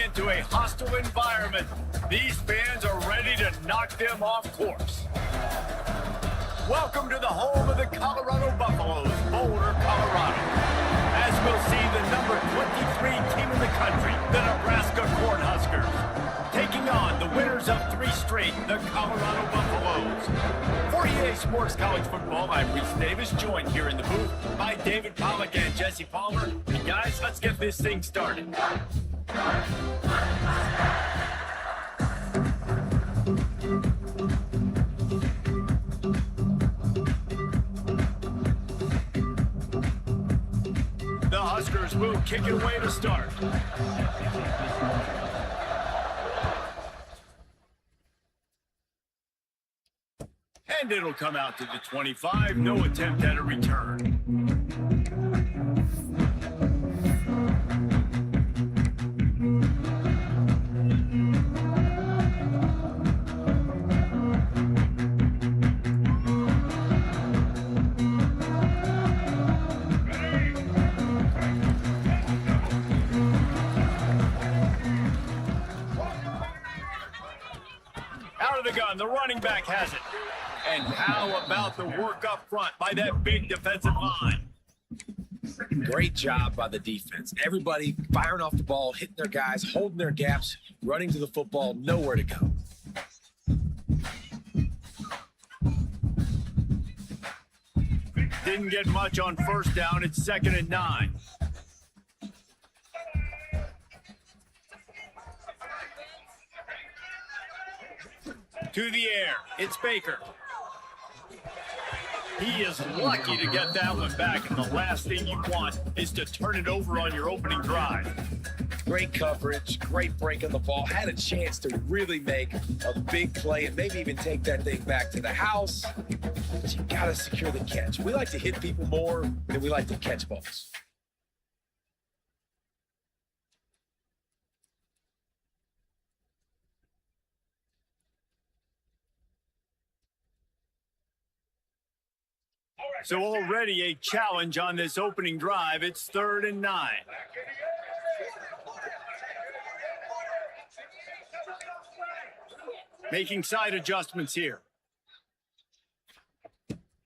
into a hostile environment. These fans are ready to knock them off course. Welcome to the home of the Colorado Buffaloes, Boulder, Colorado. As we'll see the number 23 team in the country, the Nebraska Cornhuskers, taking on the winners of 3 straight, the Colorado Buffaloes. For EA Sports College Football, I'm Reese Davis, joined here in the booth by David Pollack and Jesse Palmer. And guys, let's get this thing started. The Huskers will kick it away to start. And it'll come out to the 25. No attempt at a return. Out of the gun, the running back has it. And how about the work up front by that big defensive line? Great job by the defense. Everybody firing off the ball, hitting their guys, holding their gaps, running to the football, nowhere to go. Didn't get much on first down. It's 2nd and 9. To the air. It's Baker. He is lucky to get that one back, and the last thing you want is to turn it over on your opening drive. Great coverage, great break on the ball. Had a chance to really make a big play and maybe even take that thing back to the house. But you got to secure the catch. We like to hit people more than we like to catch balls. So already a challenge on this opening drive. It's 3rd and 9. Making side adjustments here.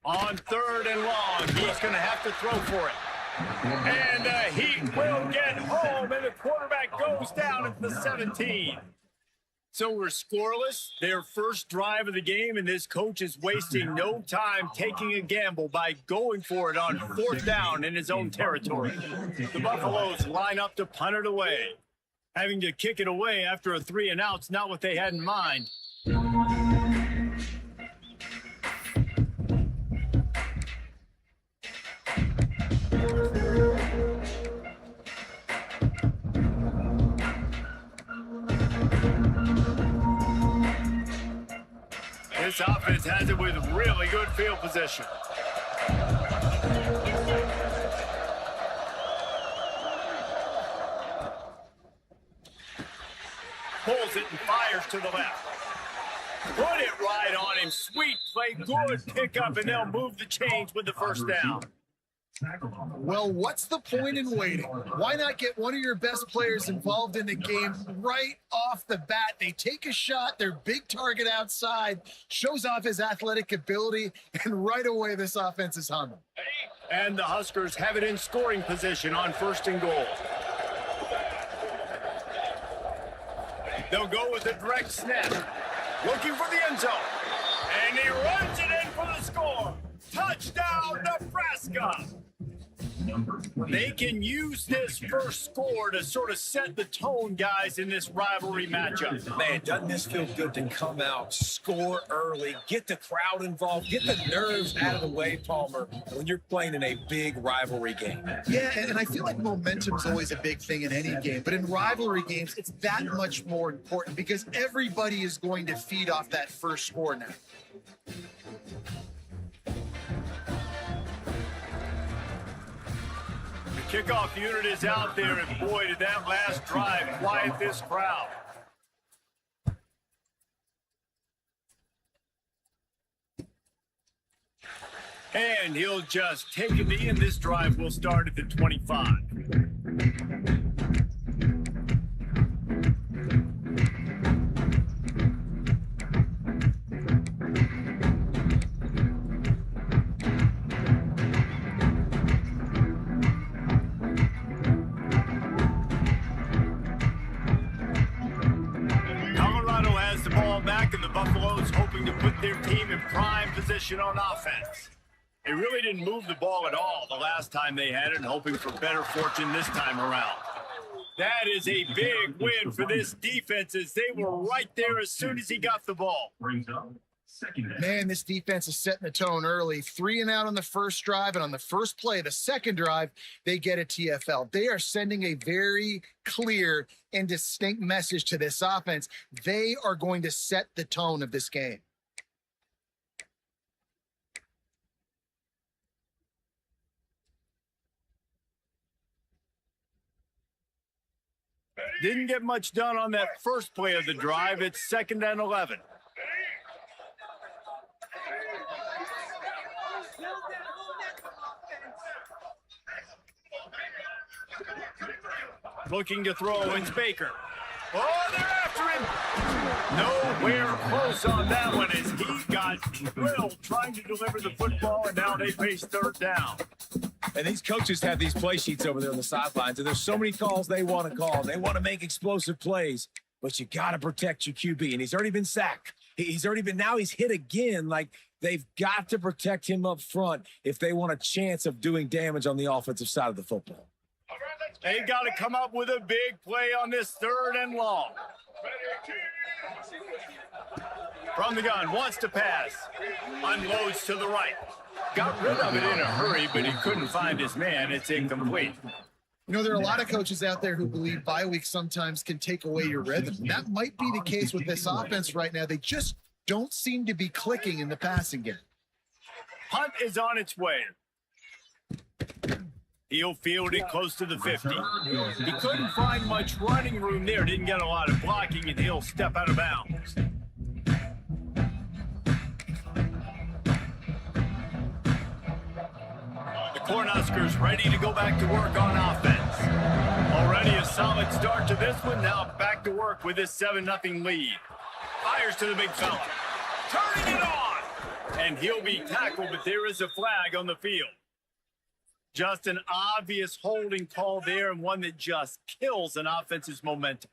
On 3rd and long, he's going to have to throw for it. And the Heat will get home, and the quarterback goes down at the 17. So we're scoreless, their first drive of the game, and this coach is wasting no time taking a gamble by going for it on 4th down in his own territory. The Buffaloes line up to punt it away. Having to kick it away after a 3-and-out's not what they had in mind. This offense has it with really good field position. Pulls it and fires to the left. Put it right on him. Sweet play, good pickup, and they'll move the chains with the first down. Well, what's the point in waiting? Why not get one of your best players involved in the game right off the bat? They take a shot, their big target outside, shows off his athletic ability, and right away this offense is humming. And the Huskers have it in scoring position on 1st and goal. They'll go with a direct snap, looking for the end zone. And he runs it in for the score. Touchdown, Nebraska! They can use this first score to sort of set the tone, guys, in this rivalry matchup. Man, doesn't this feel good to come out, score early, get the crowd involved, get the nerves out of the way, Palmer, when you're playing in a big rivalry game. Yeah, and I feel like momentum's always a big thing in any game, but in rivalry games, it's that much more important because everybody is going to feed off that first score now. Kickoff unit is out there, and boy, did that last drive quiet this crowd. And he'll just take a knee, and this drive will start at the 25. hoping to put their team in prime position on offense. They really didn't move the ball at all the last time they had it, and hoping for better fortune this time around. That is a big win for this defense, as they were right there as soon as he got the ball. Man, this defense is setting the tone early. 3 and out on the first drive, and on the first play, the second drive, they get a TFL. They are sending a very clear and distinct message to this offense. They are going to set the tone of this game. Didn't get much done on that first play of the drive. It's 2nd and 11. Looking to throw, it's Baker. Oh, they're after him. Nowhere close on that one, as he got drilled trying to deliver the football, and now they face 3rd down. And these coaches have these play sheets over there on the sidelines, and there's so many calls they want to call. They want to make explosive plays, but you got to protect your QB, and he's already been sacked. Now he's hit again. Like, they've got to protect him up front if they want a chance of doing damage on the offensive side of the football. They got to come up with a big play on this 3rd and long. From the gun, wants to pass. Unloads to the right. Got rid of it in a hurry, but he couldn't find his man. It's incomplete. You know, there are a lot of coaches out there who believe bye weeks sometimes can take away your rhythm. That might be the case with this offense right now. They just don't seem to be clicking in the passing game. Punt is on its way. He'll field it close to the 50. He couldn't find much running room there. Didn't get a lot of blocking, and he'll step out of bounds. The Cornhuskers ready to go back to work on offense. Already a solid start to this one. Now back to work with this 7-0 lead. Fires to the big fella. Turning it on! And he'll be tackled, but there is a flag on the field. Just an obvious holding call there, and one that just kills an offense's momentum.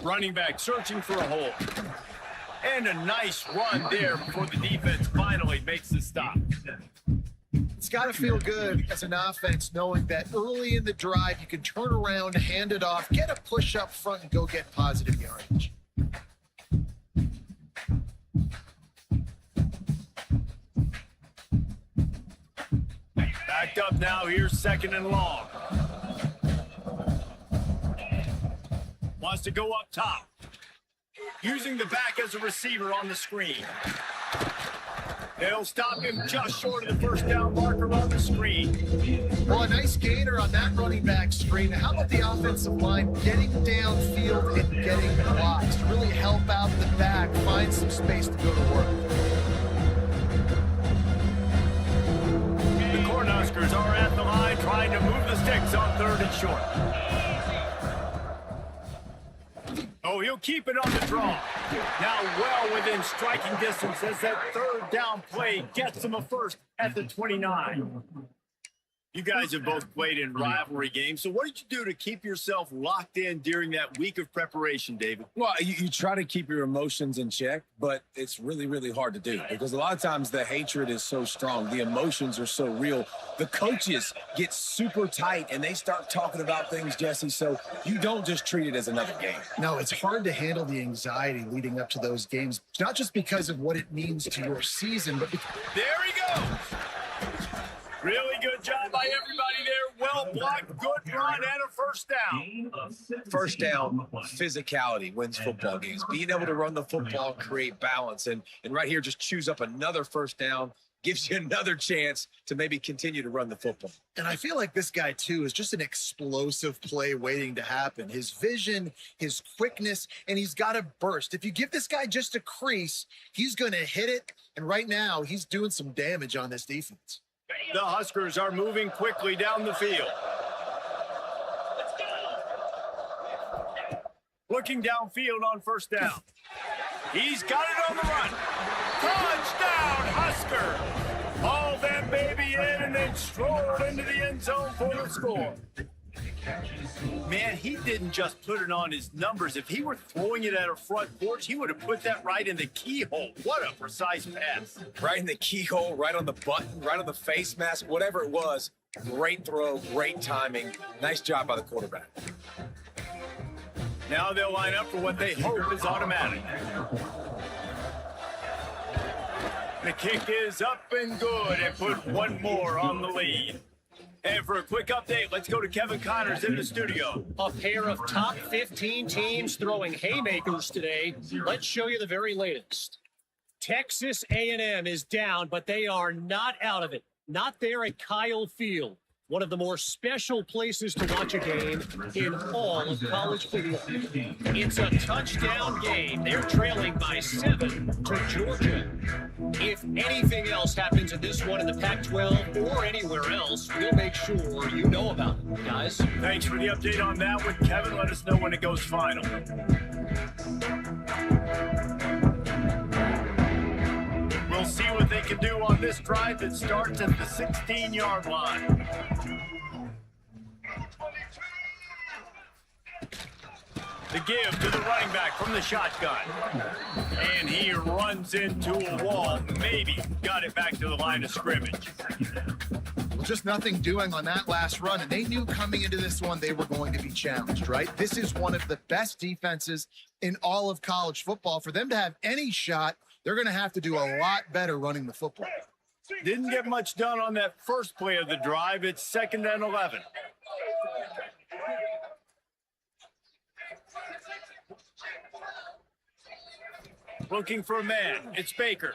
Running back searching for a hole. And a nice run there before the defense finally makes the stop. It's got to feel good as an offense knowing that early in the drive you can turn around, hand it off, get a push up front, and go get positive yardage. Backed up now. Here's 2nd and long. Wants to go up top. Using the back as a receiver on the screen. They'll stop him just short of the 1st down marker on the screen. Well, a nice gainer on that running back screen. How about the offensive line getting downfield and getting blocks to really help out the back, find some space to go to work? The Cornhuskers are at the line trying to move the sticks on 3rd and short. Oh, he'll keep it on the draw. Now well within striking distance as that 3rd down play gets him a first at the 29. You guys have both played in rivalry games, so what did you do to keep yourself locked in during that week of preparation, David? Well, you try to keep your emotions in check, but it's really, really hard to do because a lot of times the hatred is so strong. The emotions are so real. The coaches get super tight, and they start talking about things, Jesse, so you don't just treat it as another game. No, it's hard to handle the anxiety leading up to those games, not just because of what it means to your season, but because... There he goes! Really good job by everybody there. Well blocked, good run, and a 1st down. 1st down, physicality wins football games. Being able to run the football, create balance, and right here just choose up another 1st down, gives you another chance to maybe continue to run the football. And I feel like this guy, too, is just an explosive play waiting to happen. His vision, his quickness, and he's got a burst. If you give this guy just a crease, he's going to hit it. And right now, he's doing some damage on this defense. The Huskers are moving quickly down the field. Looking downfield on 1st down. He's got it on the run. Touchdown, Husker. Haul that baby in and then stroll into the end zone for the score. Man, he didn't just put it on his numbers. If he were throwing it at a front porch, he would have put that right in the keyhole. What a precise pass. Right in the keyhole, right on the button, right on the face mask, whatever it was. Great throw, great timing. Nice job by the quarterback. Now they'll line up for what they hope is automatic. The kick is up and good and put one more on the lead. And for a quick update, let's go to Kevin Connors in the studio. A pair of top 15 teams throwing haymakers today. Let's show you the very latest. Texas A&M is down, but they are not out of it. Not there at Kyle Field, one of the more special places to watch a game in all of college football. It's a touchdown game. They're trailing by 7 to Georgia. If anything else happens in this one in the Pac-12 or anywhere else, we'll make sure you know about it, guys. Thanks for the update on that with Kevin. Let us know when it goes final. We'll see what they can do on this drive that starts at the 16-yard line. The give to the running back from the shotgun. And he runs into a wall. Maybe got it back to the line of scrimmage. Well, just nothing doing on that last run, and they knew coming into this one they were going to be challenged, right? This is one of the best defenses in all of college football. For them to have any shot, they're going to have to do a lot better running the football. Didn't get much done on that first play of the drive. It's 2nd and 11. Looking for a man. It's Baker.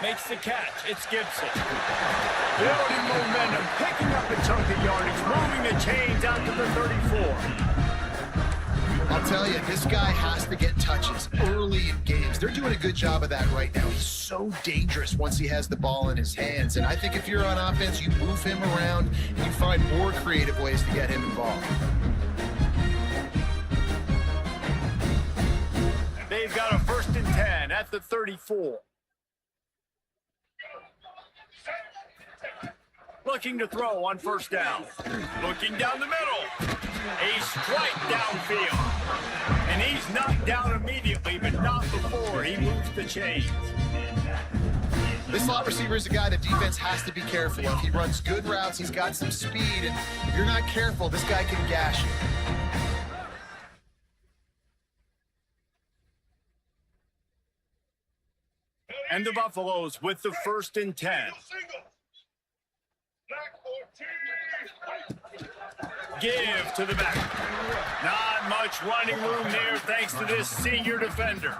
Makes the catch. It's Gibson. Building momentum, picking up a chunk of yardage, moving the chains out to the 34. I'll tell you, this guy has to get touches early in games. They're doing a good job of that right now. He's so dangerous once he has the ball in his hands. And I think if you're on offense, you move him around and you find more creative ways to get him involved. They've got a 1st and 10 at the 34. Looking to throw on 1st down. Looking down the middle. A strike downfield. And he's knocked down immediately, but not before he moves the chains. This slot receiver is a guy the defense has to be careful of. He runs good routes. He's got some speed. And if you're not careful, this guy can gash you. And the Buffaloes with the 1st and 10. Give to the back. Not much running room there thanks to this senior defender.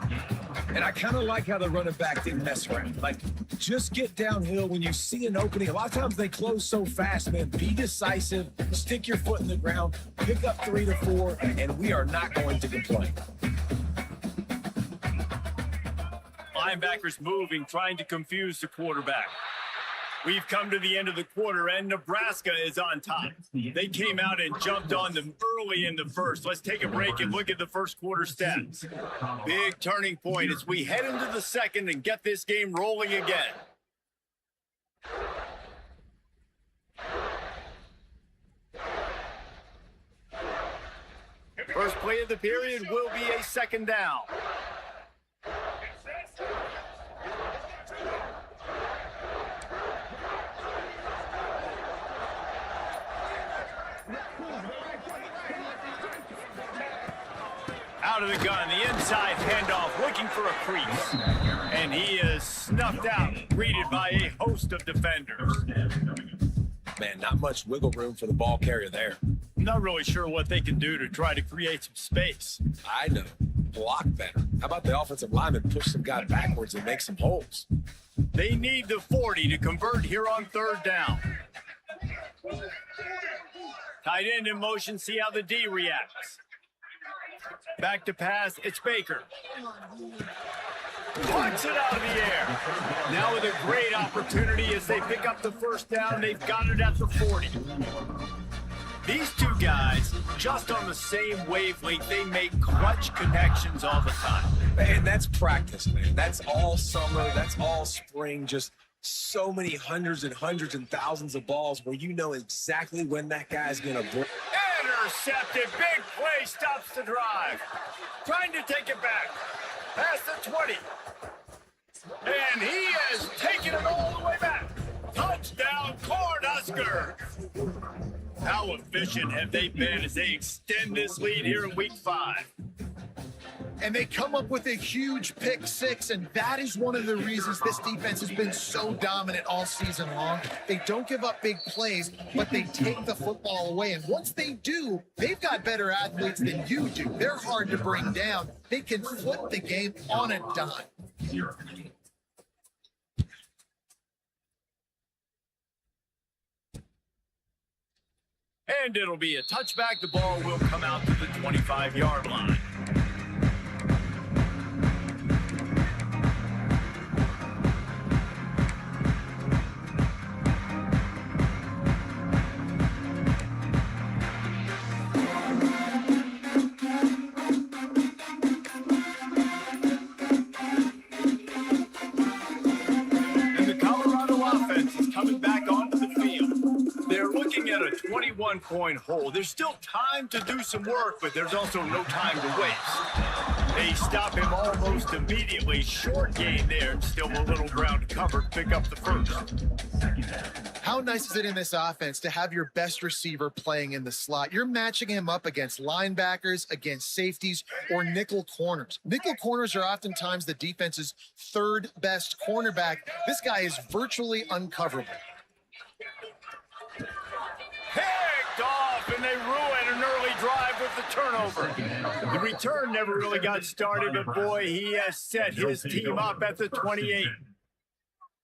And I kind of like how the running back didn't mess around. Like, just get downhill when you see an opening. A lot of times they close so fast, man. Be decisive. Stick your foot in the ground. Pick up 3 to 4, and we are not going to complain. Linebackers moving, trying to confuse the quarterback. We've come to the end of the quarter, and Nebraska is on top. They came out and jumped on them early in the first. Let's take a break and look at the first quarter stats. Big turning point as we head into the second and get this game rolling again. First play of the period will be a 2nd down. Out of the gun, the inside handoff, looking for a crease. And he is snuffed out, greeted by a host of defenders. Man, not much wiggle room for the ball carrier there. Not really sure what they can do to try to create some space. I know. Block better. How about the offensive lineman push some guy backwards and make some holes? They need the 40 to convert here on 3rd down. Tight end in motion, see how the D reacts. Back to pass, it's Baker. Punts it out of the air. Now with a great opportunity as they pick up the 1st down, they've got it at the 40. These two guys, just on the same wavelength, they make clutch connections all the time. Man, that's practice, man. That's all summer. That's all spring. Just so many hundreds and thousands of balls where you know exactly when that guy's going to break. Intercepted. Big play. Stops the drive. Trying to take it back. Past the 20. And he has taken it all the way back. Touchdown, Cornhuskers. How efficient have they been as they extend this lead here in week 5? And they come up with a huge pick 6, and that is one of the reasons this defense has been so dominant all season long. They don't give up big plays, but they take the football away. And once they do, they've got better athletes than you do. They're hard to bring down. They can flip the game on a dime. And it'll be a touchback. The ball will come out to the 25-yard line. At a 21-point hole. There's still time to do some work, but there's also no time to waste. They stop him almost immediately. Short gain there, and still a little ground covered. Pick up the first. How nice is it in this offense to have your best receiver playing in the slot? You're matching him up against linebackers, against safeties, or nickel corners. Nickel corners are oftentimes the defense's third best cornerback. This guy is virtually uncoverable. Picked off, and they ruin an early drive with the turnover. The return never really got started, but boy, he has set his team up at the 28.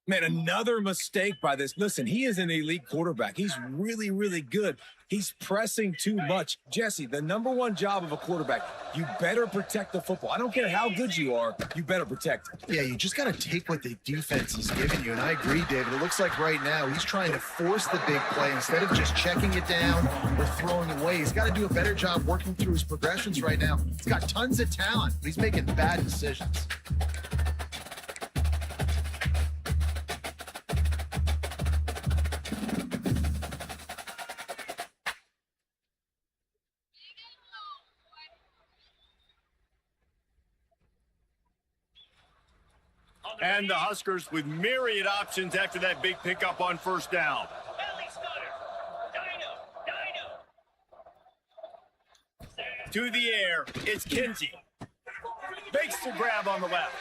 Man, another mistake by this. Listen, he is an elite quarterback. He's really, really good. He's pressing too much. Jesse, the number one job of a quarterback, you better protect the football. I don't care how good you are, you better protect it. Yeah, you just got to take what the defense is giving you. And I agree, David. It looks like right now he's trying to force the big play instead of just checking it down or throwing away. He's got to do a better job working through his progressions right now. He's got tons of talent, but he's making bad decisions. And the Huskers with myriad options after that big pickup on first down. To the air, it's Kinsey. Makes the grab on the left.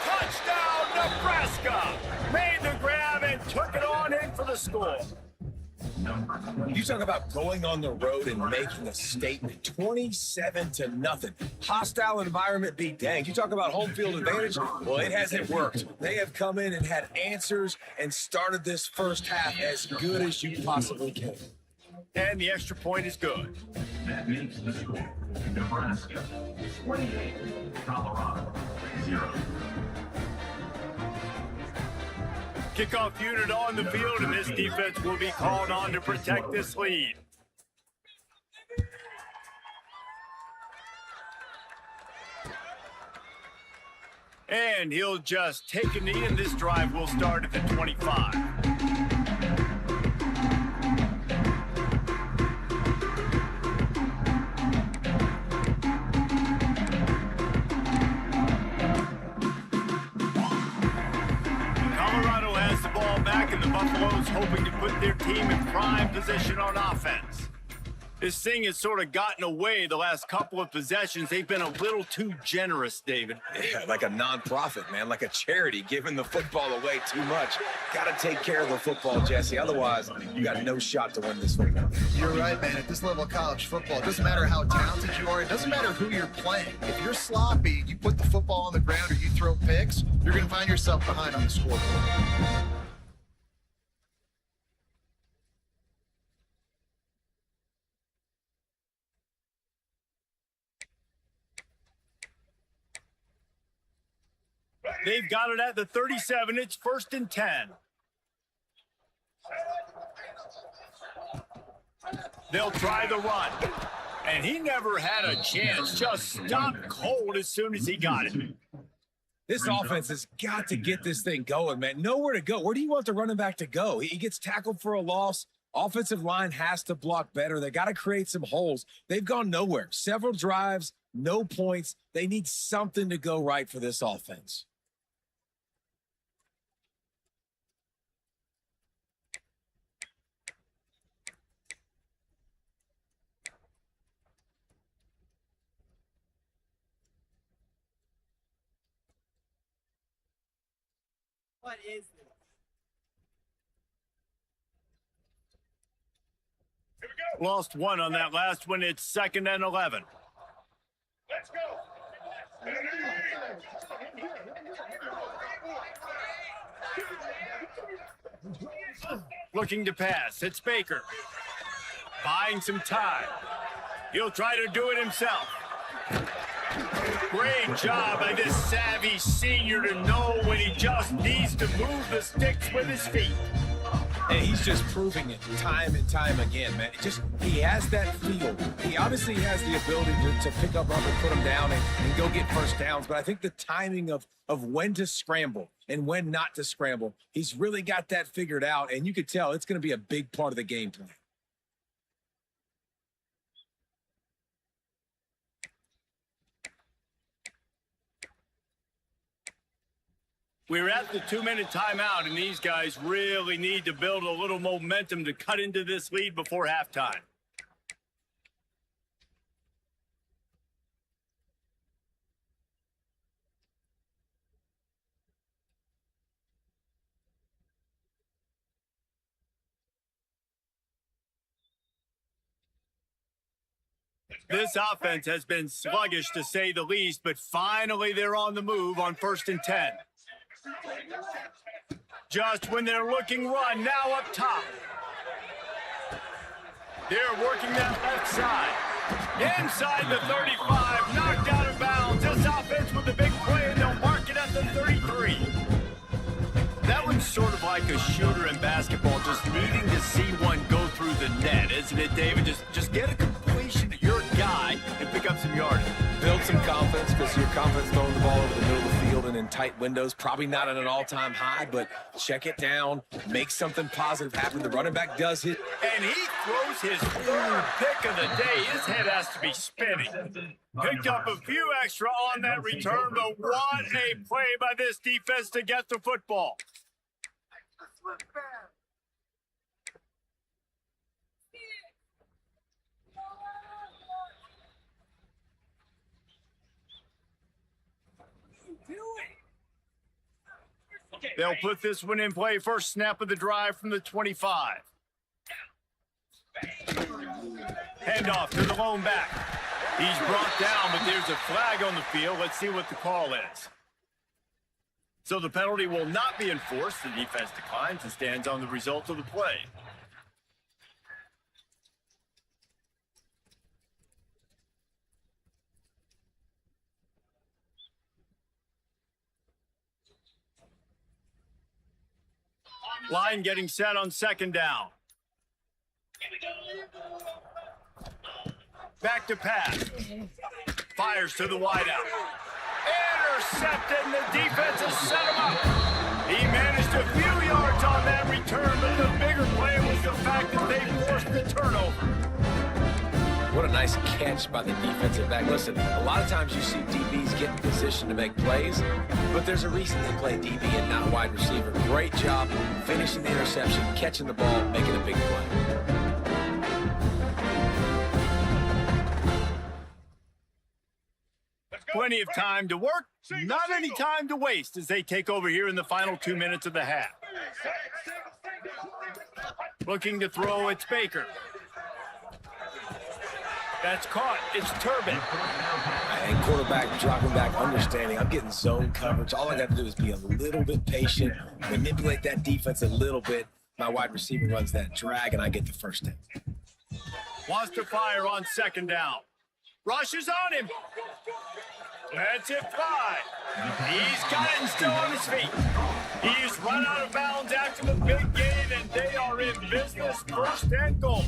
Touchdown, Nebraska! Made the grab and took it on in for the score. You talk about going on the road and making a statement. 27-0. Hostile environment be danged. You talk about home field advantage. Well, it hasn't worked. They have come in and had answers and started this first half as good as you possibly can. And the extra point is good. That makes the score Nebraska 28, Colorado 0. Kickoff unit on the field, and this defense will be called on to protect this lead. And he'll just take a knee, and this drive will start at the 25. And the Buffaloes hoping to put their team in prime position on offense. This thing has sort of gotten away the last couple of possessions. They've been a little too generous, David. Yeah, like a nonprofit, man, like a charity, giving the football away too much. Got to take care of the football, Jesse. Otherwise, you got no shot to win this football. You're right, man. At this level of college football, it doesn't matter how talented you are. It doesn't matter who you're playing. If you're sloppy, you put the football on the ground or you throw picks, you're going to find yourself behind on the scoreboard. They've got it at the 37. It's 1st and 10. They'll try the run. And he never had a chance. Just stopped cold as soon as he got it. This offense has got to get this thing going, man. Nowhere to go. Where do you want the running back to go? He gets tackled for a loss. Offensive line has to block better. They got to create some holes. They've gone nowhere. Several drives, no points. They need something to go right for this offense. What is this? Lost one on that last one. It's 2nd and 11. Let's go. Looking to pass. It's Baker. Buying some time. He'll try to do it himself. Great job by this savvy senior to know when he just needs to move the sticks with his feet. And he's just proving it time and time again, man. He has that feel. He obviously has the ability to pick up and put him down and go get first downs. But I think the timing of when to scramble and when not to scramble, he's really got that figured out. And you could tell it's going to be a big part of the game plan. We're at the 2-minute timeout, and these guys really need to build a little momentum to cut into this lead before halftime. This offense has been sluggish to say the least, but finally they're on the move on 1st and 10. Just when they're looking run, now up top. They're working that left side. Inside the 35, knocked out of bounds. This offense with a big play, and they'll mark it at the 33. That one's sort of like a shooter in basketball, just needing to see one go through the net, isn't it, David? Just get a completion to your guy and pick up some yardage. Build some confidence, because your confidence throwing the ball over the middle of the field and in tight windows, probably not at an all-time high, but check it down, make something positive happen. The running back does hit. And he throws his 3rd pick of the day. His head has to be spinning. Picked up a few extra on that return, but what a play by this defense to get the football. They'll put this one in play. First snap of the drive from the 25. Handoff to the lone back. He's brought down, but there's a flag on the field. Let's see what the call is. So the penalty will not be enforced. The defense declines and stands on the result of the play. Line getting set on 2nd down. Back to pass. Fires to the wideout. Intercepted, and the defense has set him up. He managed a few yards on that return, but the bigger play was the fact that they forced the turnover. What a nice catch by the defensive back. Listen, a lot of times you see DBs get in position to make plays, but there's a reason they play DB and not wide receiver. Great job finishing the interception, catching the ball, making a big play. Plenty of time to work, not any time to waste as they take over here in the final 2 minutes of the half. Looking to throw, it's Baker. That's caught. It's Turbin. And quarterback dropping back, understanding I'm getting zone coverage. All I got to do is be a little bit patient, manipulate that defense a little bit. My wide receiver runs that drag, and I get the first down. Wants to fire on 2nd down. Rushes on him. Lets it fly. He's got it still on his feet. He's run out of bounds after the big gain, and they are in business, 1st and goal.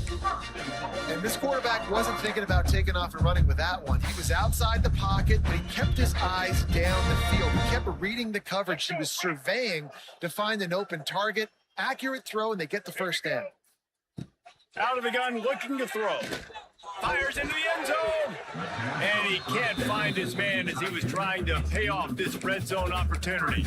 And this quarterback wasn't thinking about taking off and running with that one. He was outside the pocket, but he kept his eyes down the field. He kept reading the coverage. He was surveying to find an open target. Accurate throw, and they get the 1st down. Out of the gun, looking to throw. Fires into the end zone. And he can't find his man as he was trying to pay off this red zone opportunity.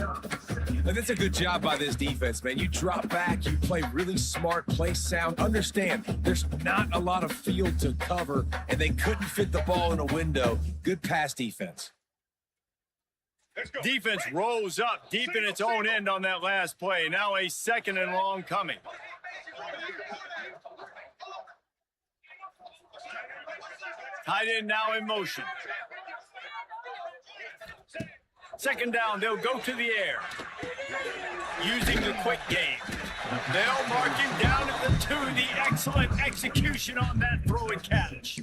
That's a good job by this defense, man. You drop back, you play really smart, play sound. Understand, there's not a lot of field to cover, and they couldn't fit the ball in a window. Good pass defense. Defense rose up deep in its own end on that last play. Now a 2nd and long coming. Tight end now in motion. 2nd down, they'll go to the air. Using the quick game. They'll mark him down at the 2. The excellent execution on that throw and catch.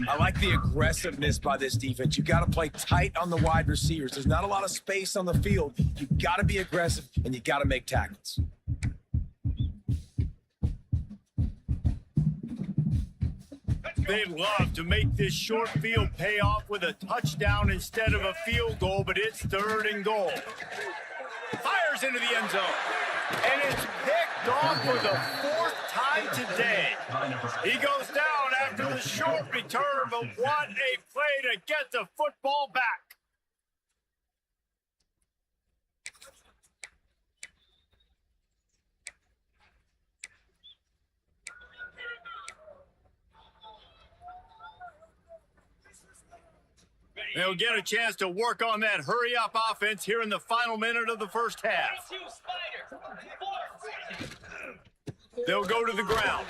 I like the aggressiveness by this defense. You got to play tight on the wide receivers. There's not a lot of space on the field. You got to be aggressive, and you got to make tackles. They'd love to make this short field pay off with a touchdown instead of a field goal, but it's 3rd and goal. Fires into the end zone. And it's picked off for the 4th time today. He goes down after the short return, but what a play to get the football back. They'll get a chance to work on that hurry-up offense here in the final minute of the 1st half. They'll go to the ground.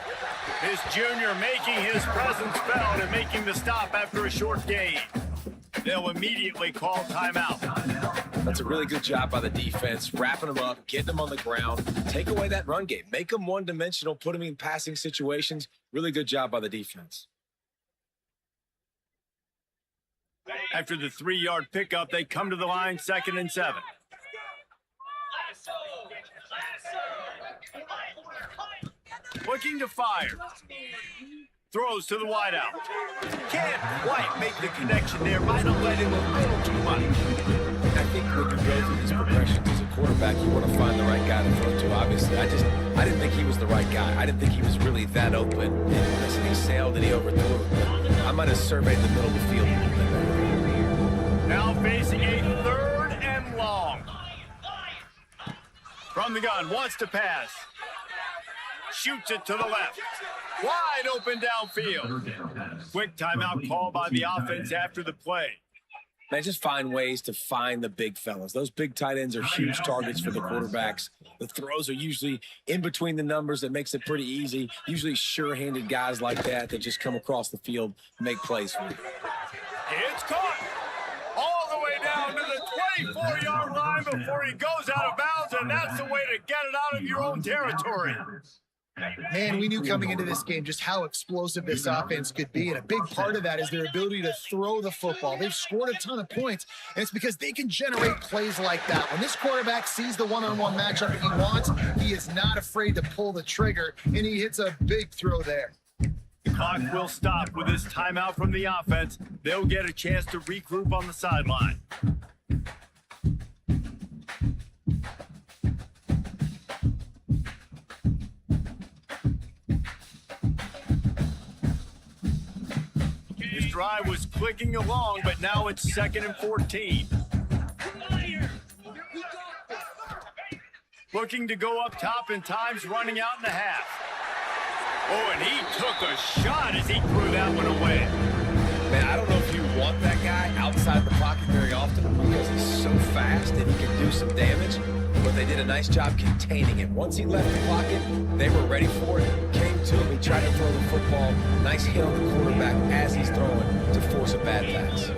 This junior making his presence felt and making the stop after a short gain. They'll immediately call timeout. That's a really good job by the defense, wrapping them up, getting them on the ground, take away that run game, make them one-dimensional, put them in passing situations. Really good job by the defense. After the 3-yard pickup, they come to the line, 2nd and 7. Looking to fire. Throws to the wideout. Can't quite make the connection there. Might have let him a little too much. I think when you go through these progressions as a quarterback, you want to find the right guy to throw to. Obviously, I didn't think he was the right guy. I didn't think he was really that open. And he sailed and he overthrew. I might have surveyed the middle of the field a little bit better. Now facing a 3rd and long. From the gun, wants to pass. Shoots it to the left. Wide open downfield. Quick timeout call by the offense after the play. Man, just find ways to find the big fellas. Those big tight ends are huge targets for the quarterbacks. The throws are usually in between the numbers. That makes it pretty easy. Usually sure-handed guys like that just come across the field, make plays for you. It's caught all the way down to the 24-yard line before he goes out of bounds, and that's the way to get it out of your own territory. Man, we knew coming into this game just how explosive this offense could be, and a big part of that is their ability to throw the football. They've scored a ton of points, and it's because they can generate plays like that. When this quarterback sees the one-on-one matchup he wants, he is not afraid to pull the trigger, and he hits a big throw there. The clock will stop with this timeout from the offense. They'll get a chance to regroup on the sideline. This drive was clicking along, but now it's 2nd and 14. Looking to go up top in times, running out in the half. Oh, and he took a shot as he threw that one away. Man, I don't know if you want that guy outside the pocket very often because he's so fast and he can do some damage, but they did a nice job containing him. Once he left the pocket, they were ready for it, came to him, he tried to throw the football. Nice hit on the quarterback as he's throwing to force a bad pass.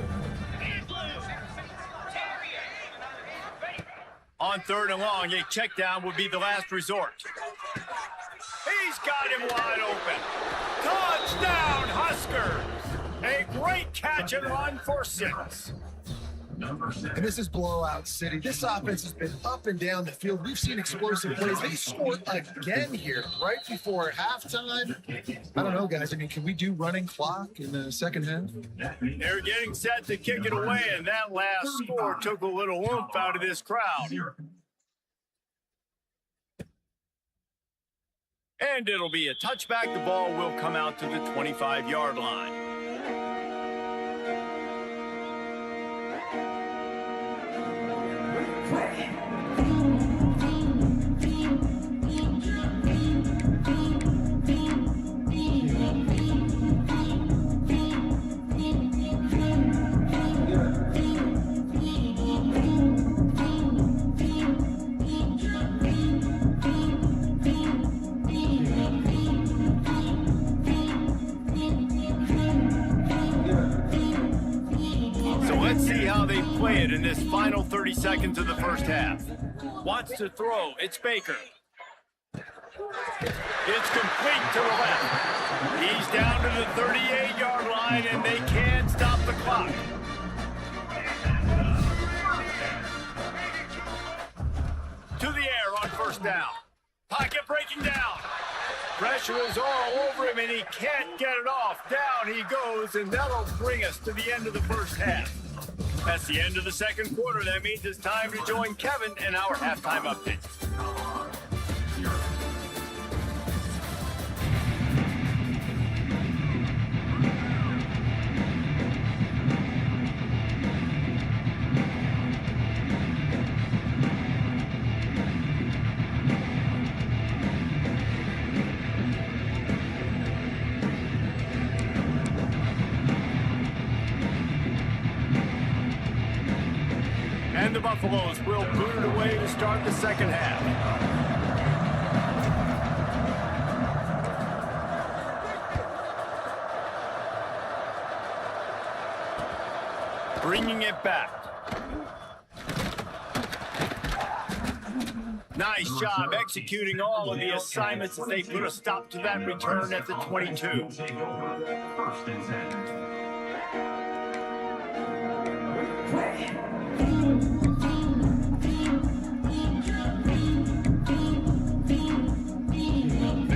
On 3rd and long, a check down would be the last resort. He's got him wide open. Touchdown, Huskers! A great catch and run for 6. And this is blowout city. This offense has been up and down the field. We've seen explosive plays. They scored again here right before halftime. I don't know, guys. I mean, can we do running clock in the second half? They're getting set to kick it away, and that last score took a little oomph out of this crowd. And it'll be a touchback. The ball will come out to the 25-yard line. Let's see how they play it in this final 30 seconds of the first half. Wants to throw. It's Baker. It's complete to the left. He's down to the 38-yard line, and they can't stop the clock. To the air on first down. Pocket breaking down. Pressure is all over him, and he can't get it off. Down he goes, and that'll bring us to the end of the first half. That's the end of the second quarter. That means it's time to join Kevin and our halftime update. And the Buffaloes will boot it away to start the second half. Bringing it back. Nice job executing all of the assignments as they put a stop to that return at the 22.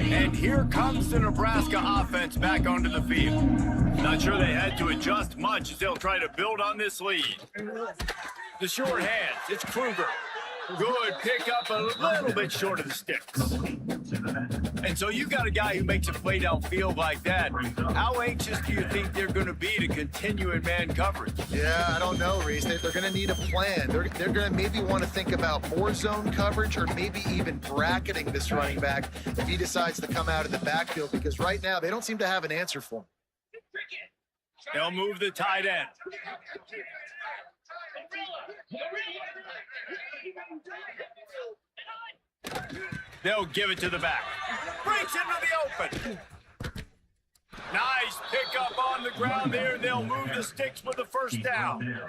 And here comes the Nebraska offense back onto the field. Not sure they had to adjust much as they'll try to build on this lead. The short hands, it's Kruger. Good pick up a little bit short of the sticks. And so you got a guy who makes a play downfield like that. How anxious do you think they're going to be to continue in man coverage? Yeah, I don't know, Reese. They're going to need a plan. They're going to maybe want to think about more zone coverage or maybe even bracketing this running back if he decides to come out of the backfield, because right now they don't seem to have an answer for him. They'll move the tight end. They'll give it to the back. Breaks into the open. Nice pickup on the ground there. They'll move the sticks with the first down.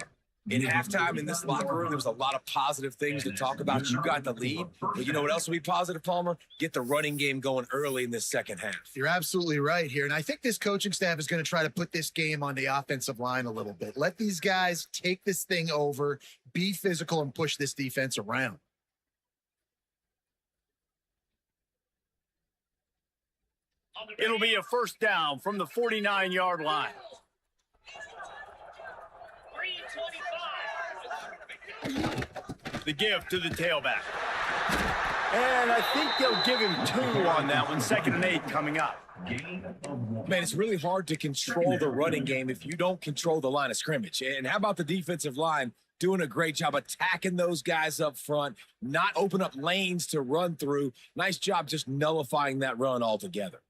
In halftime in this locker room, there was a lot of positive things to talk about. You got the lead. But you know what else will be positive, Palmer? Get the running game going early in this second half. You're absolutely right here. And I think this coaching staff is going to try to put this game on the offensive line a little bit. Let these guys take this thing over, be physical, and push this defense around. It'll be a first down from the 49-yard line. The give to the tailback. And I think they'll give him 2 on that one. 2nd and 8 coming up. Man, it's really hard to control the running game if you don't control the line of scrimmage. And how about the defensive line doing a great job attacking those guys up front, not open up lanes to run through. Nice job just nullifying that run altogether.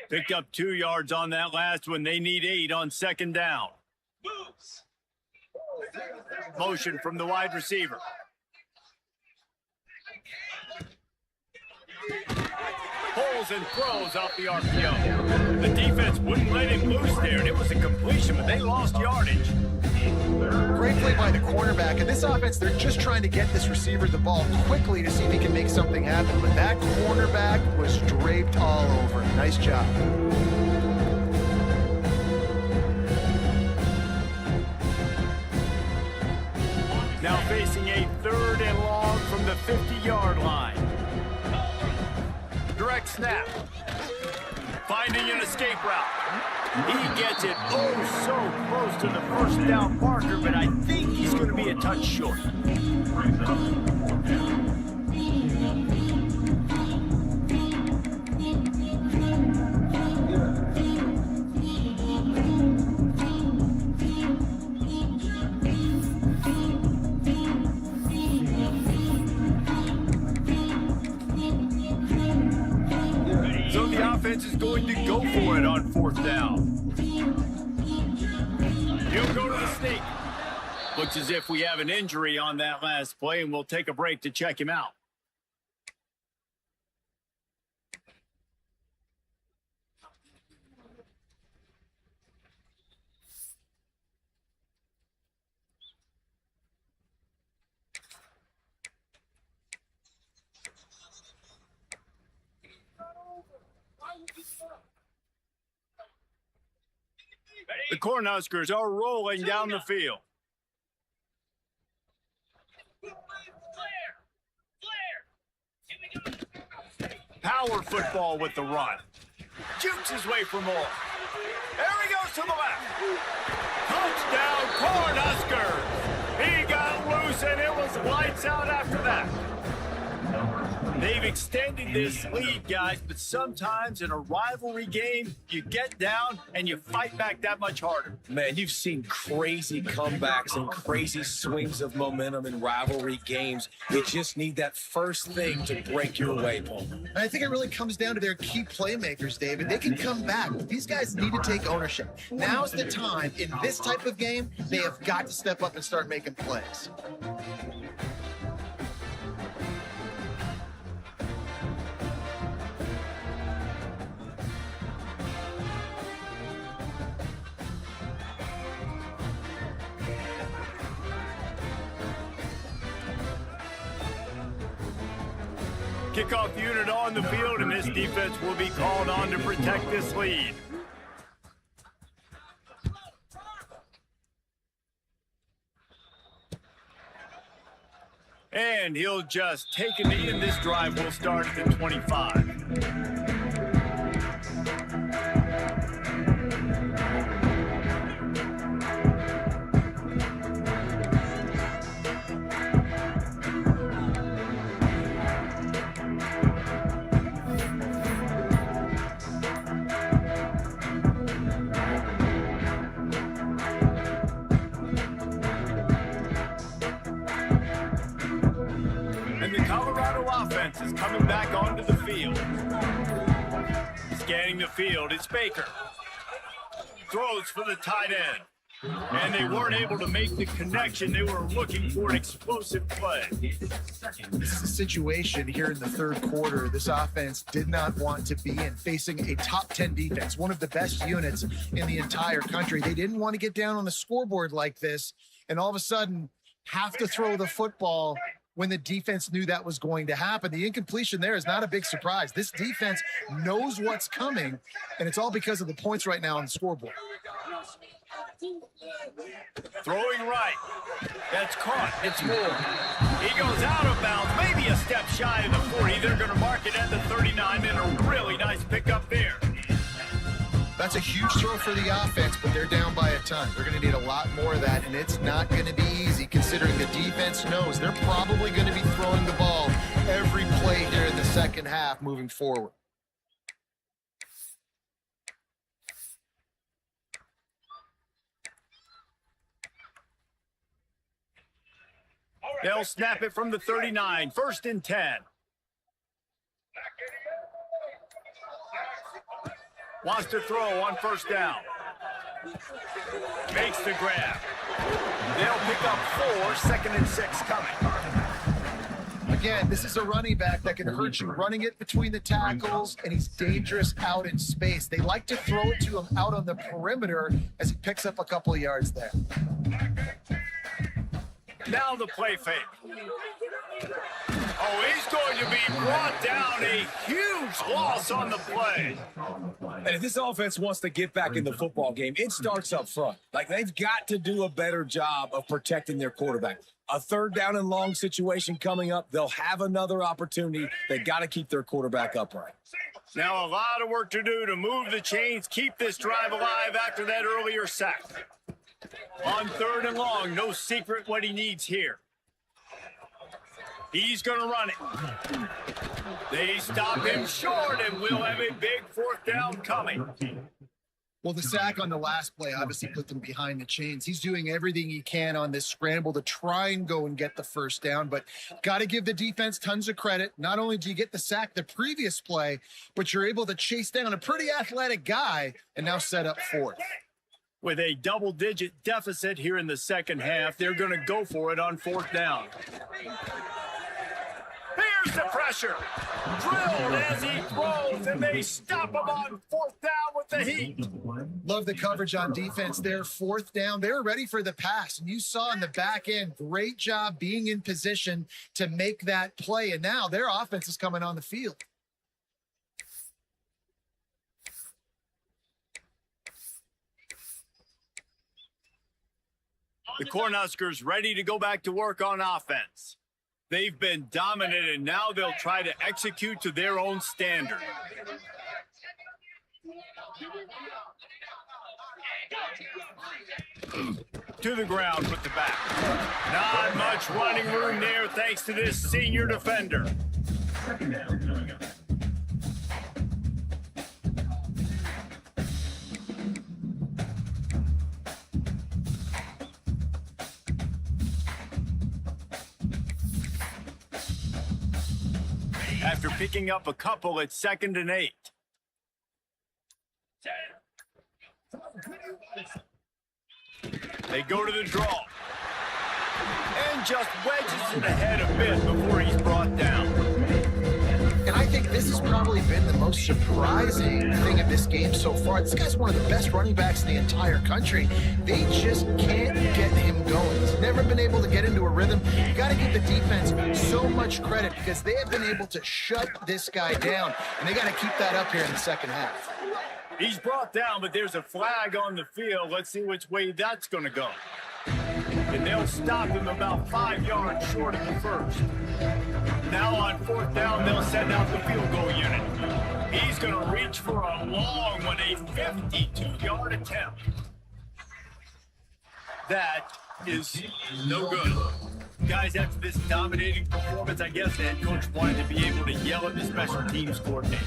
Picked up 2 yards on that last one. They need 8 on 2nd down. Motion from the wide receiver. pulls and throws off the RPO. The defense wouldn't let him loose there, and it was a completion, but they lost yardage. Great play by the cornerback. In this offense, they're just trying to get this receiver the ball quickly to see if he can make something happen. But that cornerback was draped all over him. Nice job. Now facing a 3rd and long from the 50-yard line. Direct snap. Finding an escape route. He gets it so close to the first down marker, but I think he's going to be a touch short. So the offense is going to go for it on 4th down. He'll go to the sneak. Looks as if we have an injury on that last play, and we'll take a break to check him out. The Cornhuskers are rolling down the field. Power football with the run. Jukes his way for more. There he goes to the left. Touchdown, Cornhuskers. He got loose, and it was lights out after that. They've extended this lead, guys, but sometimes in a rivalry game, you get down and you fight back that much harder. Man, you've seen crazy comebacks and crazy swings of momentum in rivalry games. You just need that first thing to break your way, Paul. And I think it really comes down to their key playmakers, David. They can come back, but these guys need to take ownership. Now's the time. In this type of game, they have got to step up and start making plays. Kickoff unit on the field, and this defense will be called on to protect this lead. And he'll just take a knee, and this drive will start at the 25. Is coming back onto the field. Scanning the field, it's Baker. Throws for the tight end. And they weren't able to make the connection. They were looking for an explosive play. This is a situation here in the 3rd quarter this offense did not want to be in, facing a top 10 defense, one of the best units in the entire country. They didn't want to get down on the scoreboard like this and all of a sudden have to throw the football when the defense knew that was going to happen. The incompletion there is not a big surprise. This defense knows what's coming, and it's all because of the points right now on the scoreboard. Throwing right. That's caught. It's Moore. He goes out of bounds, maybe a step shy of the 40. They're going to mark it at the 39, and a really nice pickup there. That's a huge throw for the offense, but they're down by a ton. They're going to need a lot more of that, and it's not going to be easy considering the defense knows they're probably going to be throwing the ball every play here in the second half moving forward. They'll snap it from the 39, 1st and 10. Wants to throw on 1st down. Makes the grab. They'll pick up 4, 2nd and 6 coming. Again, this is a running back that can hurt you running it between the tackles, and he's dangerous out in space. They like to throw it to him out on the perimeter as he picks up a couple of yards there. Now the play fake. Oh, he's going to be brought down. A huge loss on the play. And if this offense wants to get back in the football game, it starts up front. Like, they've got to do a better job of protecting their quarterback. A third down and long situation coming up. They'll have another opportunity. They got to keep their quarterback upright. Now a lot of work to do to move the chains, keep this drive alive after that earlier sack. On third and long, no secret what he needs here. He's going to run it. They stop him short, and we'll have a big fourth down coming. Well, the sack on the last play obviously put them behind the chains. He's doing everything he can on this scramble to try and go and get the first down, but got to give the defense tons of credit. Not only do you get the sack the previous play, but you're able to chase down a pretty athletic guy and now set up fourth. With a double-digit deficit here in the second half, they're going to go for it on fourth down. Here's the pressure. Drilled as he throws, and they stop him on fourth down with the heat. Love the coverage on defense there. Fourth down. They were ready for the pass, and you saw in the back end, great job being in position to make that play, and now their offense is coming on the field. The Cornhuskers ready to go back to work on offense. They've been dominant, and now they'll try to execute to their own standard. To the ground with the back. Not much running room there thanks to this senior defender. After picking up a couple, it's 2nd and 8. They go to the draw. And just wedges it ahead a bit before he's brought down. And I think this has probably been the most surprising thing of this game so far. This guy's one of the best running backs in the entire country. They just can't get him going. He's never been able to get into a rhythm. You got to give the defense so much credit because they have been able to shut this guy down, and they got to keep that up here in the second half. He's brought down, but there's a flag on the field. Let's see which way that's going to go. And they'll stop him about 5 yards short of the first. Now on fourth down, they'll send out the field goal unit. He's going to reach for a long one, a 52-yard attempt. That is no good. Guys, after this dominating performance, I guess the head coach wanted to be able to yell at the special teams coordinator.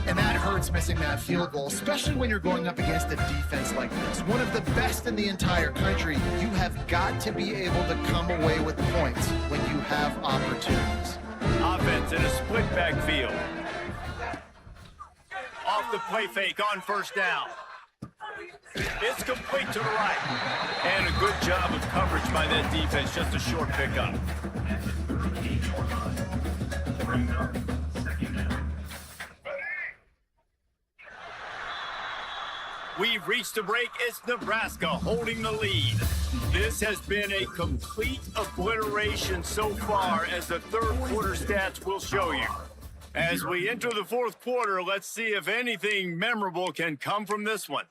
And that hurts missing that field goal, especially when you're going up against a defense like this. One of the best in the entire country. You have got to be able to come away with points when you have opportunities. Offense in a split backfield. Off the play fake on first down. It's complete to the right. And a good job of coverage by that defense. Just a short pickup. We've reached a break. It's Nebraska holding the lead. This has been a complete obliteration so far, as the third quarter stats will show you. As we enter the fourth quarter, let's see if anything memorable can come from this one.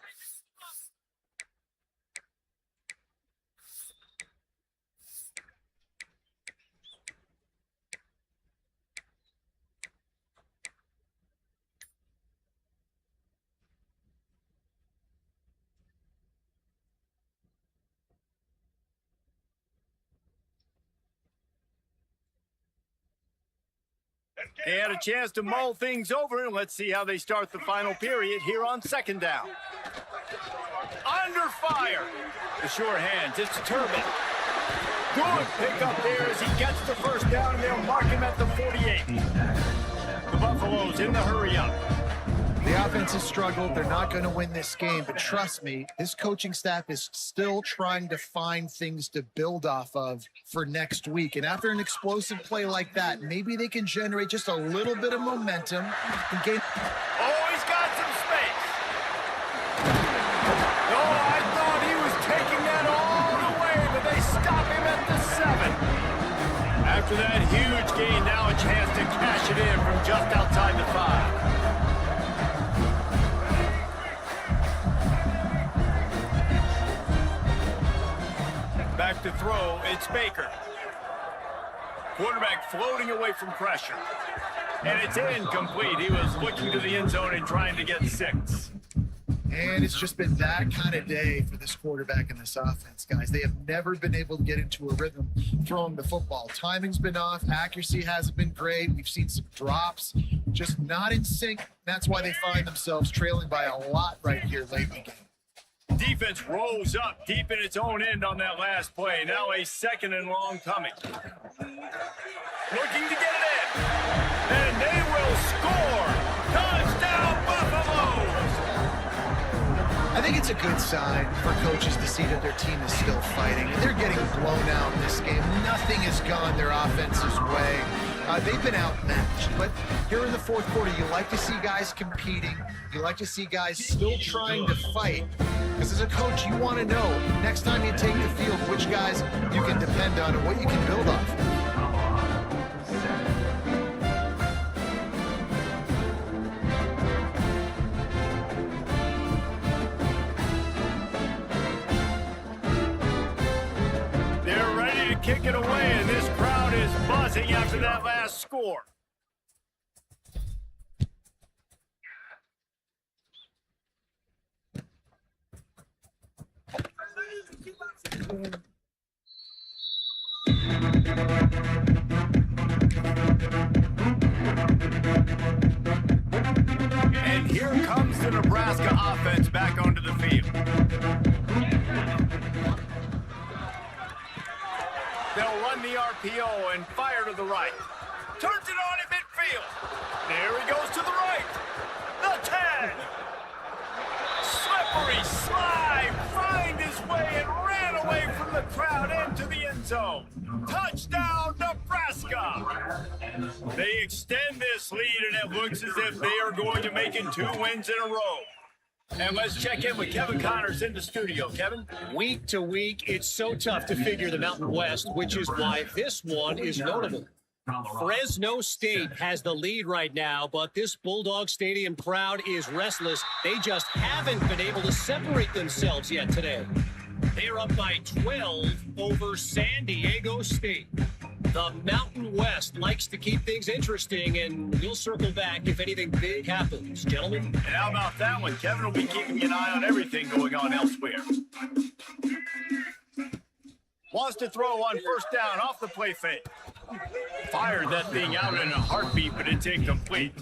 They had a chance to mull things over, and let's see how they start the final period here on second down. Under fire. The sure hands, it's Turbin. Good pickup there as he gets the first down, and they'll mark him at the 48. The Buffaloes in the hurry up. They The offense has struggled. They're not going to win this game, but trust me, this coaching staff is still trying to find things to build off of for next week. And after an explosive play like that, maybe they can generate just a little bit of momentum and gain. Oh, he's got some space. Oh, I thought he was taking that all the way, but they stop him at the 7. After that huge gain, now a chance to cash it in from just outside the 5. Back to throw, it's Baker. Quarterback floating away from pressure. And it's incomplete. He was looking to the end zone and trying to get 6. And it's just been that kind of day for this quarterback and this offense, guys. They have never been able to get into a rhythm throwing the football. Timing's been off. Accuracy hasn't been great. We've seen some drops, just not in sync. That's why they find themselves trailing by a lot right here late in the game. Defense rolls up deep in its own end on that last play. Now a 2nd and long coming. Looking to get it in. And they will score. Touchdown, Buffaloes! I think it's a good sign for coaches to see that their team is still fighting. And they're getting blown out in this game. Nothing has gone their offense's way. They've been outmatched. But here in the fourth quarter, you like to see guys competing. You like to see guys still trying to fight. Because as a coach, you want to know next time you take the field which guys you can depend on and what you can build off. They're ready to kick it away, and this crowd is buzzing after that last score. And here comes the Nebraska offense back onto the field. They'll run the RPO and fire to the right. Turns it on at midfield. There he goes to the right. The 10. Slippery slide. Find his way and ran away from the crowd into the end zone. Touchdown, Nebraska. They extend this lead, and it looks as if they are going to make it 2 wins in a row. And let's check in with Kevin Connors in the studio. Kevin? Week to week, it's so tough to figure the Mountain West, which is why this one is notable. Fresno State has the lead right now, but this Bulldog Stadium crowd is restless. They just haven't been able to separate themselves yet today. They're up by 12 over San Diego State. The Mountain West likes to keep things interesting, and we'll circle back if anything big happens. Gentlemen? And how about that one? Kevin will be keeping an eye on everything going on elsewhere. Wants to throw on first down off the play fake. Fired that thing out in a heartbeat, but it's incomplete.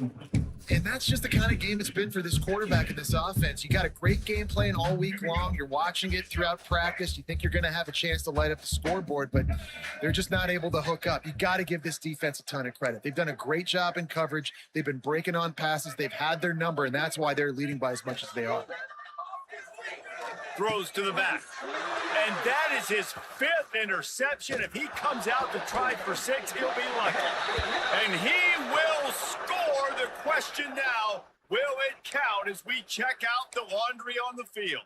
And that's just the kind of game it's been for this quarterback and this offense. You got a great game plan all week long. You're watching it throughout practice. You think you're going to have a chance to light up the scoreboard, but they're just not able to hook up. You got to give this defense a ton of credit. They've done a great job in coverage. They've been breaking on passes. They've had their number, and that's why they're leading by as much as they are. Throws to the back. And that is his 5th interception. If he comes out to try for 6, he'll be lucky. And he will score. The question now, will it count as we check out the laundry on the field?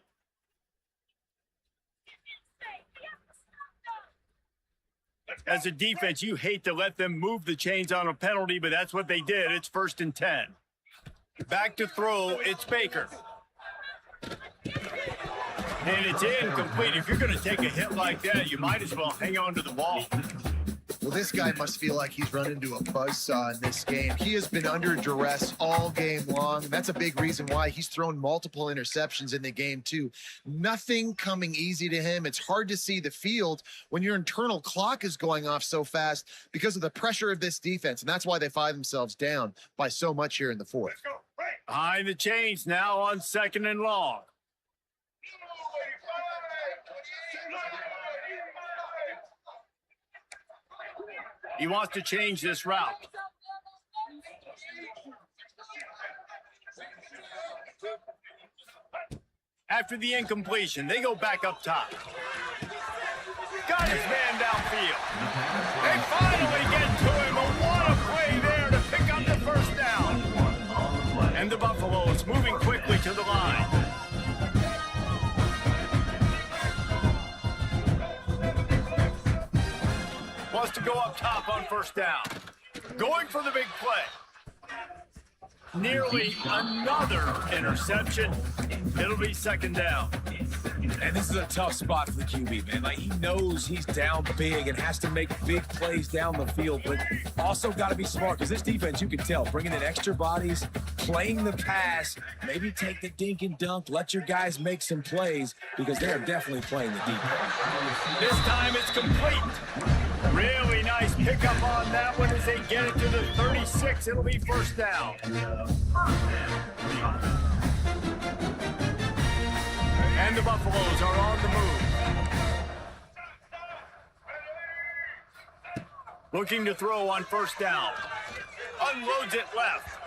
As a defense, you hate to let them move the chains on a penalty, but that's what they did. It's 1st and 10. Back to throw, it's Baker. And it's incomplete. If you're going to take a hit like that, you might as well hang on to the ball. Well, this guy must feel like he's run into a buzzsaw in this game. He has been under duress all game long, and that's a big reason why he's thrown multiple interceptions in the game, too. Nothing coming easy to him. It's hard to see the field when your internal clock is going off so fast because of the pressure of this defense, and that's why they find themselves down by so much here in the fourth. Behind the chains now on 2nd and long. He wants to change this route. after the incompletion. They go back up top. Got his man downfield. They finally get to him. And what a play there to pick up the first down. And the Buffaloes moving quickly to the line. Wants to go up top on first down. Going for the big play. Nearly another interception. It'll be second down. And this is a tough spot for the QB, man. Like, he knows he's down big and has to make big plays down the field, but also got to be smart because this defense, you can tell, bringing in extra bodies, playing the pass, maybe take the dink and dunk, let your guys make some plays because they're definitely playing the defense. This time it's complete. Really nice pickup on that one as they get it to the 36. It'll be first down. And the Buffaloes are on the move. Looking to throw on first down. Unloads it left.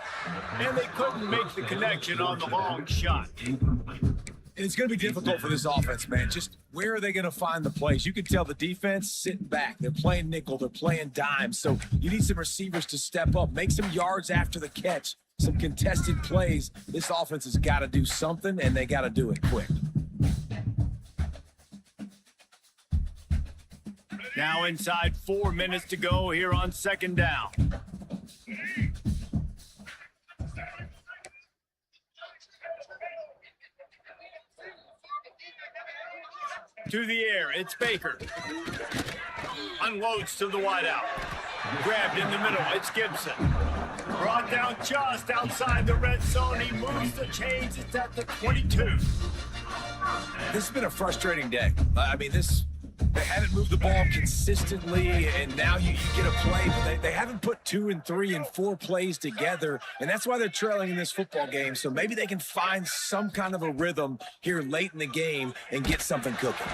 And they couldn't make the connection on the long shot. And it's going to be difficult for this offense, man. Just where are they going to find the plays? You can tell the defense sitting back. They're playing nickel. They're playing dime. So you need some receivers to step up, make some yards after the catch, some contested plays. This offense has got to do something, and they got to do it quick. Now inside 4 minutes to go here on second down. To the air, it's Baker. Unloads to the wideout. Grabbed in the middle, it's Gibson. Brought down just outside the red zone. He moves the chains, it's at the 22. This has been a frustrating day. I mean, they haven't moved the ball consistently, and now you get a play, but they haven't put 2 and 3 and 4 plays together, and that's why they're trailing in this football game. So maybe they can find some kind of a rhythm here late in the game and get something cooking.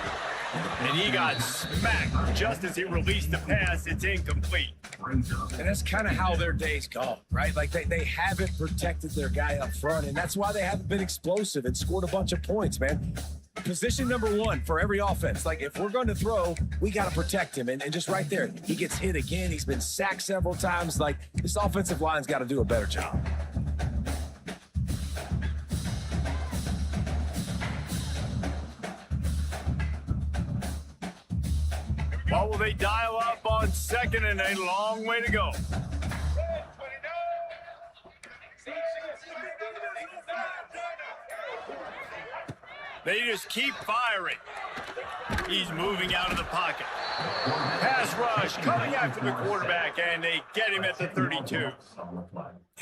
And he got smacked just as he released the pass. It's incomplete. And that's kind of how their day's gone, right? Like they haven't protected their guy up front, and that's why they haven't been explosive and scored a bunch of points, man. Position number 1 for every offense. Like, if we're going to throw, we got to protect him. And just right there, he gets hit again. He's been sacked several times. Like, this offensive line's got to do a better job. What will they dial up on second, and a long way to go? They just keep firing. He's moving out of the pocket. Pass rush coming after the quarterback, and they get him at the 32.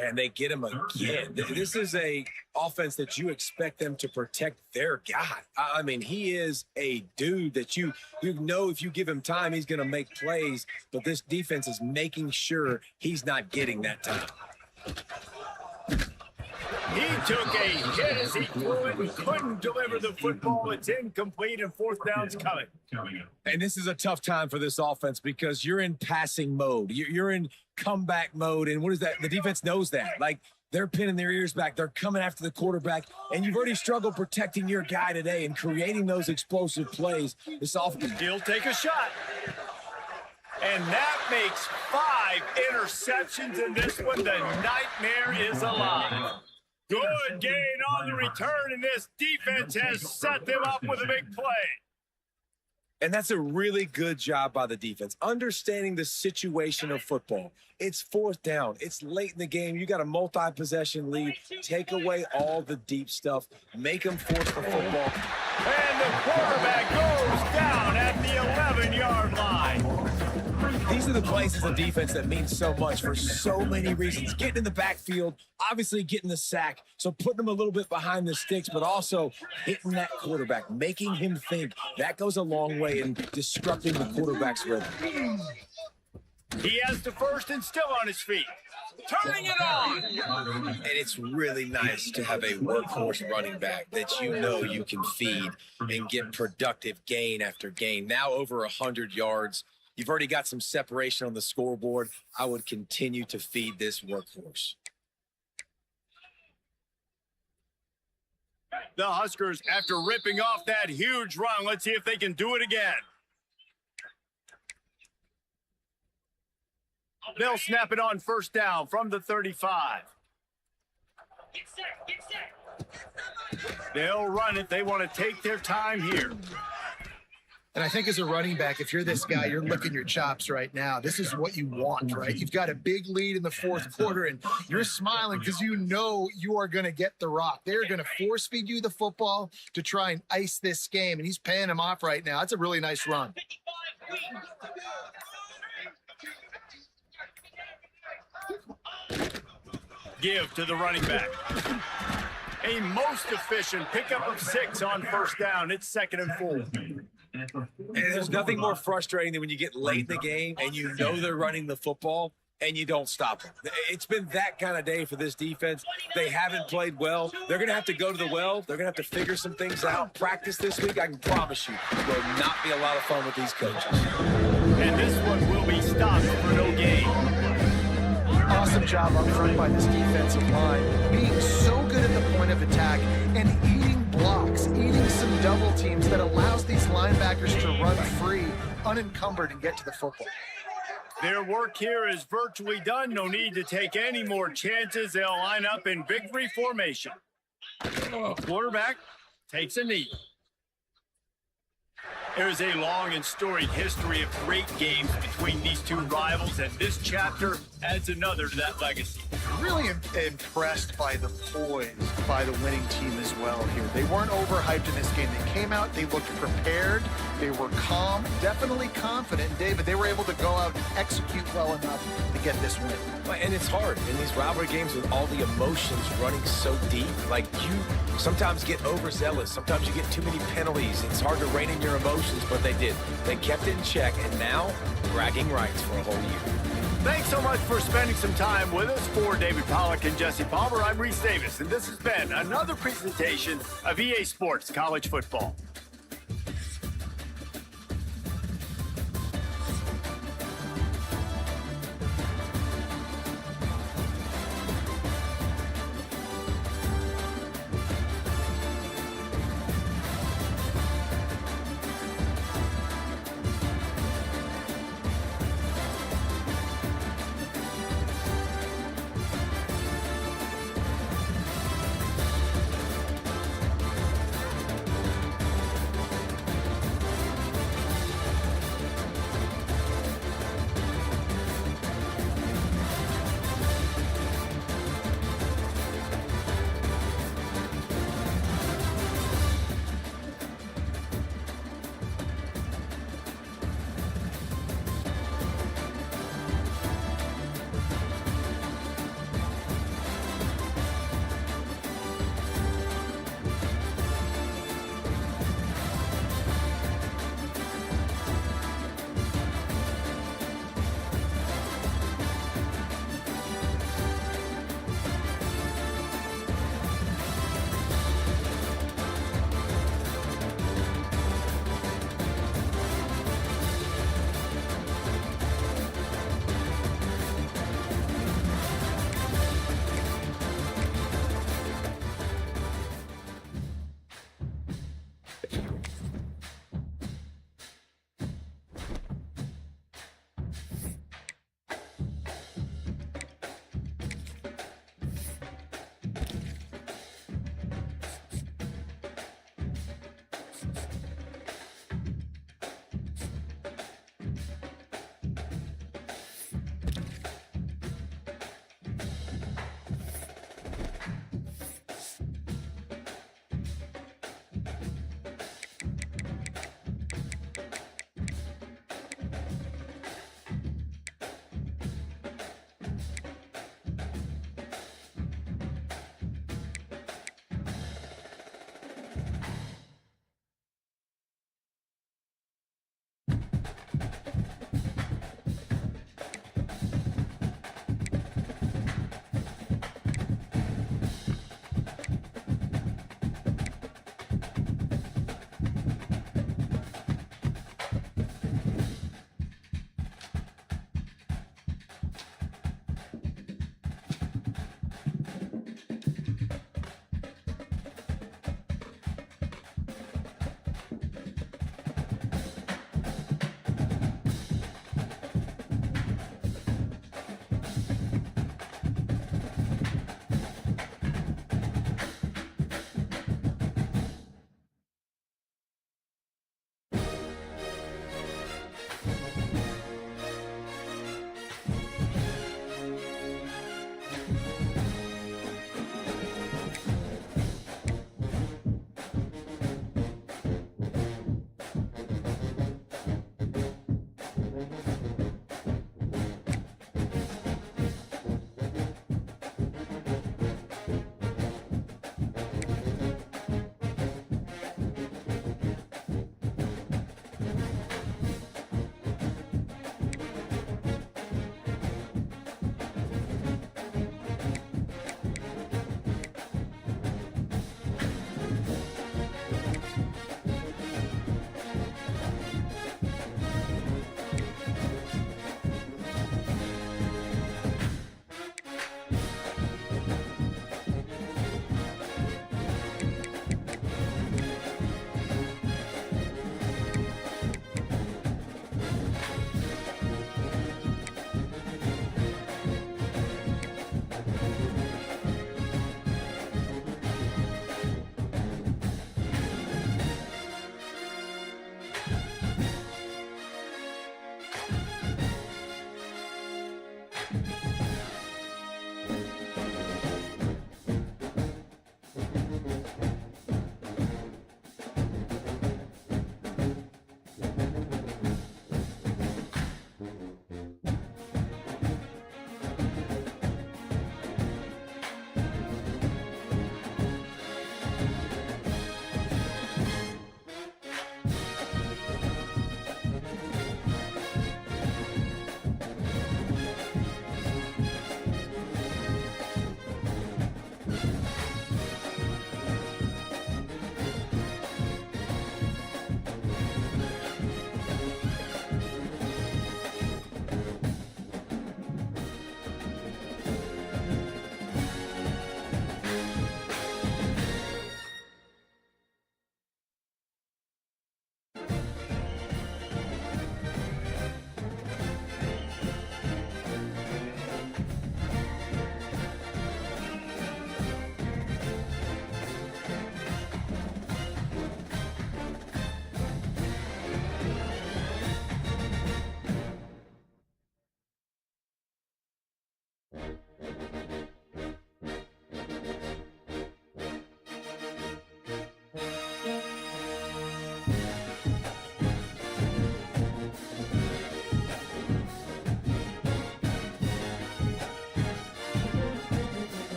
And they get him again. This is a offense that you expect them to protect their guy. I mean, he is a dude that you know if you give him time, he's going to make plays. But this defense is making sure he's not getting that time. He took a hit as he threw it and couldn't deliver the football. It's incomplete, and fourth down's coming. And this is a tough time for this offense because you're in passing mode. You're in comeback mode. And what is that? The defense knows that. Like, they're pinning their ears back. They're coming after the quarterback. And you've already struggled protecting your guy today and creating those explosive plays. This offense. He'll take a shot. And that makes 5 interceptions in this one. The nightmare is alive. Good gain on the return, and this defense has set them up with a big play. And that's a really good job by the defense, understanding the situation of football. It's fourth down. It's late in the game. You got a multi-possession lead. Take away all the deep stuff. Make them force the football. And the quarterback goes down at the 11-yard line. These are the plays as a defense that mean so much for so many reasons. Getting in the backfield, obviously getting the sack, so putting them a little bit behind the sticks, but also hitting that quarterback, making him think. That goes a long way in disrupting the quarterback's rhythm. He has the first and still on his feet. Turning it on. And it's really nice to have a workhorse running back that you know you can feed and get productive gain after gain. Now over 100 yards. You've already got some separation on the scoreboard. I would continue to feed this workhorse. The Huskers, after ripping off that huge run, let's see if they can do it again. They'll snap it on first down from the 35. They'll run it. They want to take their time here. And I think as a running back, if you're this guy, you're licking your chops right now. This is what you want, right? You've got a big lead in the fourth quarter, and you're smiling because you know you are going to get the rock. They're going to force feed you the football to try and ice this game, and he's paying him off right now. That's a really nice run. Give to the running back. A most efficient pickup of 6 on first down. It's 2nd and 4. And there's nothing more frustrating than when you get late in the game and you know they're running the football and you don't stop them. It's been that kind of day for this defense. They haven't played well. They're going to have to go to the well. They're going to have to figure some things out. Practice this week, I can promise you, will not be a lot of fun with these coaches. And this one will be stopped for no gain. Awesome job up front by this defensive line, being so good at the point of attack and eating blocks, eating some double teams that allows these linebackers to run free, unencumbered, and get to the football. Their work here is virtually done. No need to take any more chances. They'll line up in victory formation. Quarterback takes a knee. There is a long and storied history of great games between these two rivals, and this chapter adds another to that legacy. Really impressed by the poise by the winning team as well here. They weren't overhyped in this game. They came out, they looked prepared, they were calm, definitely confident. And David, they were able to go out and execute well enough to get this win. And it's hard in these rivalry games with all the emotions running so deep. Like, you sometimes get overzealous. Sometimes you get too many penalties. It's hard to rein in your emotions, but they did. They kept it in check, and now bragging rights for a whole year. Thanks so much for spending some time with us. For David Pollack and Jesse Palmer, I'm Reese Davis, and this has been another presentation of EA Sports College Football.